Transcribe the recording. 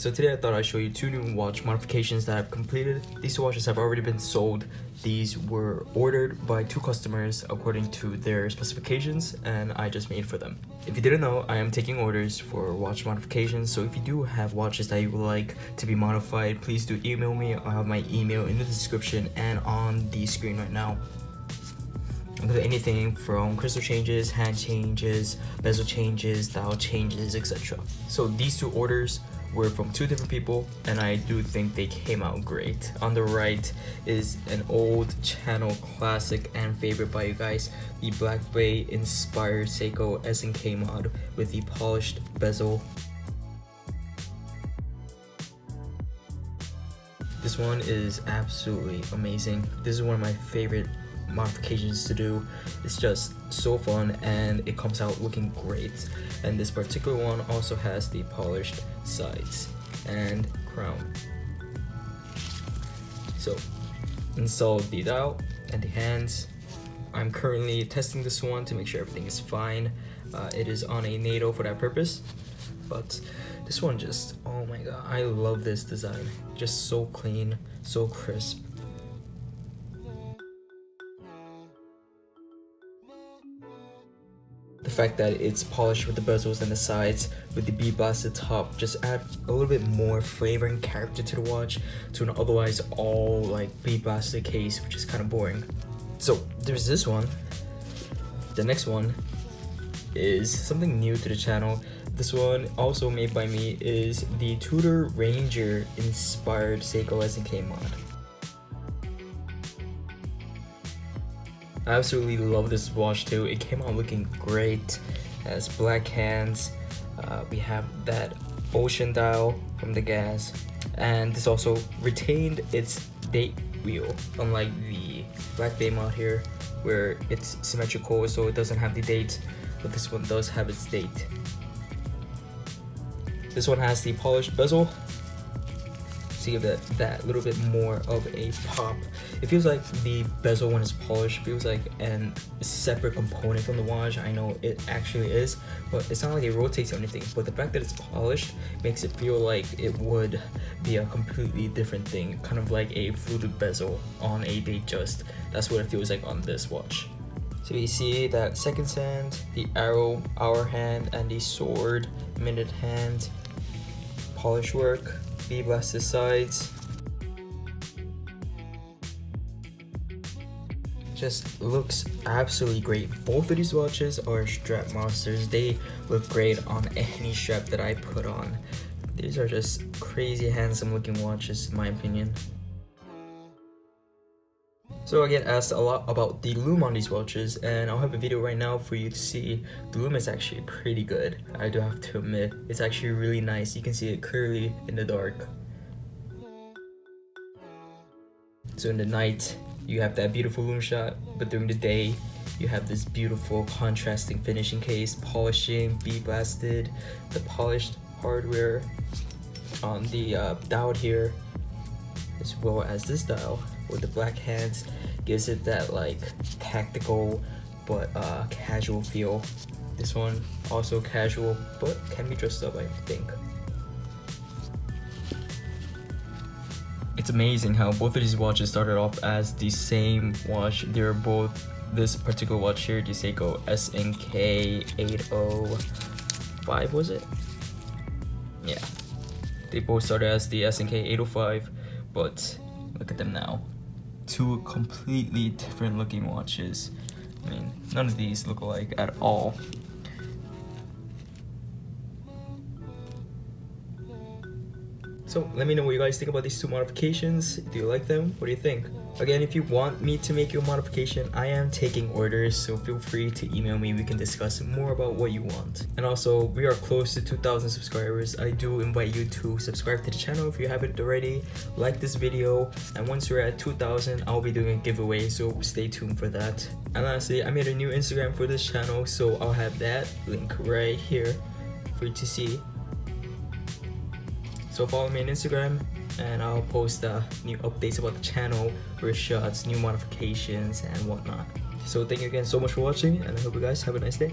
so today I thought I'd show you two new watch modifications that I've completed. These two watches have already been sold. These were ordered by two customers according to their specifications, and I just made for them. If you didn't know, I am taking orders for watch modifications, so if you do have watches that you would like to be modified, please do email me. I'll have my email in the description and on the screen right now. Anything from crystal changes, hand changes, bezel changes, dial changes, etc. So these two orders were from two different people, and I do think they came out great. On the right is an old channel classic and favorite by you guys, the Black Bay inspired Seiko SNK mod with the polished bezel. This one is absolutely amazing. This is one of my favorite modifications to do. It's just so fun and it comes out looking great. And this particular one also has the polished sides and crown. So install the dial and the hands. I'm currently testing this one to make sure everything is fine. It is on a NATO for that purpose, but this one just, oh my god, I love this design. Just so clean, so crisp. The fact that it's polished with the bezels and the sides with the bead blasted top just add a little bit more flavor and character to the watch to an otherwise all like bead blasted case, which is kind of boring. So there's this one. The next one is something new to the channel. This one, also made by me, is the Tudor Ranger inspired Seiko SNK mod. I absolutely love this watch too. It came out looking great. It has black hands. We have that ocean dial from the gas, and this also retained its date wheel, unlike the Black Bay mod here where it's symmetrical so it doesn't have the date, but this one does have its date. This one has the polished bezel to give it that little bit more of a pop. It feels like the bezel when it's polished feels like a separate component from the watch. I know it actually is, but it's not like it rotates or anything, but the fact that it's polished makes it feel like it would be a completely different thing, kind of like a fluted bezel on a Datejust. That's what it feels like on this watch. So you see that seconds hand, the arrow, hour hand, and the sword, minute hand, polish work, bead blasted sides. Just looks absolutely great. Both of these watches are strap monsters. They look great on any strap that I put on. These are just crazy handsome looking watches in my opinion. So I get asked a lot about the Lume on these watches, and I'll have a video right now for you to see. The Lume is actually pretty good. I do have to admit, it's actually really nice. You can see it clearly in the dark. So in the night, you have that beautiful Lume shot, but during the day, you have this beautiful contrasting finishing case, polishing, bead blasted, the polished hardware on the dial here, as well as this dial with the black hands gives it that like tactical but casual feel. This one also casual but can be dressed up, I think. It's amazing how both of these watches started off as the same watch. They're both, this particular watch here, the Seiko SNK805, was it? Yeah, they both started as the SNK805, but look at them now. Two completely different looking watches. I mean, none of these look alike at all. So let me know what you guys think about these two modifications. Do you like them? What do you think? Again, if you want me to make you a modification, I am taking orders, so feel free to email me. We can discuss more about what you want. And also, we are close to 2,000 subscribers. I do invite you to subscribe to the channel if you haven't already. Like this video, and once we're at 2,000, I'll be doing a giveaway, so stay tuned for that. And lastly, I made a new Instagram for this channel, so I'll have that link right here for you to see. So follow me on Instagram, and I'll post new updates about the channel, first shots, new modifications, and whatnot. So thank you again so much for watching, and I hope you guys have a nice day.